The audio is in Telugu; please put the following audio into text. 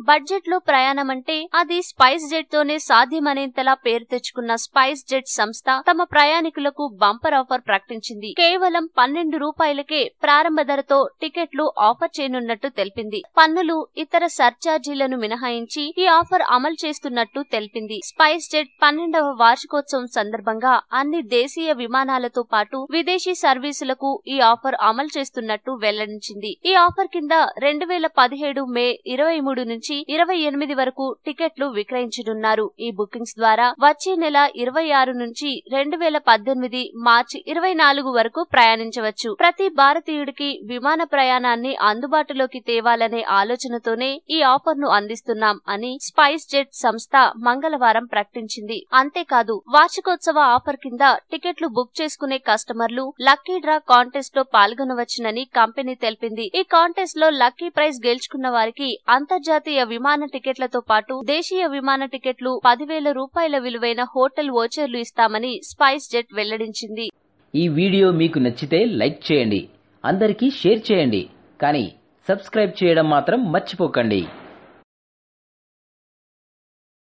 బడ్జెట్ లో ప్రయాణం అంటే అది స్పైస్ జెట్ తోనే సాధ్యమనేంతలా పేరు తెచ్చుకున్న స్పైస్ జెట్ సంస్థ తమ ప్రయాణికులకు బంపర్ ఆఫర్ ప్రకటించింది. కేవలం 12 రూపాయలకే ప్రారంభ ధరతో టికెట్లు ఆఫర్ చేయనున్నట్టు తెలిపింది. పన్నులు, ఇతర సర్చార్జీలను మినహాయించి ఈ ఆఫర్ అమలు చేస్తున్నట్టు తెలిపింది. స్పైస్ జెట్ 12వ వార్షికోత్సవం సందర్భంగా అన్ని దేశీయ విమానాలతో పాటు విదేశీ సర్వీసులకు ఈ ఆఫర్ అమలు చేస్తున్నట్టు వెల్లడించింది. ఈ ఆఫర్ కింద 2017 మే 23 నుంచి 28 వరకు టికెట్లు విక్రయించనున్నారు. ఈ బుకింగ్స్ ద్వారా వచ్చే నెల 26 నుంచి 2018 మార్చి 24 వరకు ప్రయాణించవచ్చు. ప్రతి భారతీయుడికి విమాన ప్రయాణాన్ని అందుబాటులోకి తేవాలనే ఆలోచనతోనే ఈ ఆఫర్ ను అందిస్తున్నాం అని స్పైస్ జెట్ సంస్థ మంగళవారం ప్రకటించింది. అంతేకాదు వార్షికోత్సవ ఆఫర్ కింద టికెట్లు బుక్ చేసుకునే కస్టమర్లు లక్కీ డ్రా కాంటెస్ట్ లో పాల్గొనవచ్చునని కంపెనీ తెలిపింది. ఈ కాంటెస్ట్ లో లక్కీ ప్రైజ్ గెలుచుకున్న వారికి అంతర్జాతీయ విమాన టికెట్లతో పాటు దేశీయ విమాన టికెట్లు 10,000 రూపాయల విలువైన హోటల్ వోచర్లు ఇస్తామని స్పైస్ జెట్ వెల్లడించింది. ఈ వీడియో మీకు నచ్చితే లైక్ చేయండి, అందరికీ షేర్ చేయండి, కానీ సబ్స్క్రైబ్ చేయడం మాత్రం మర్చిపోకండి.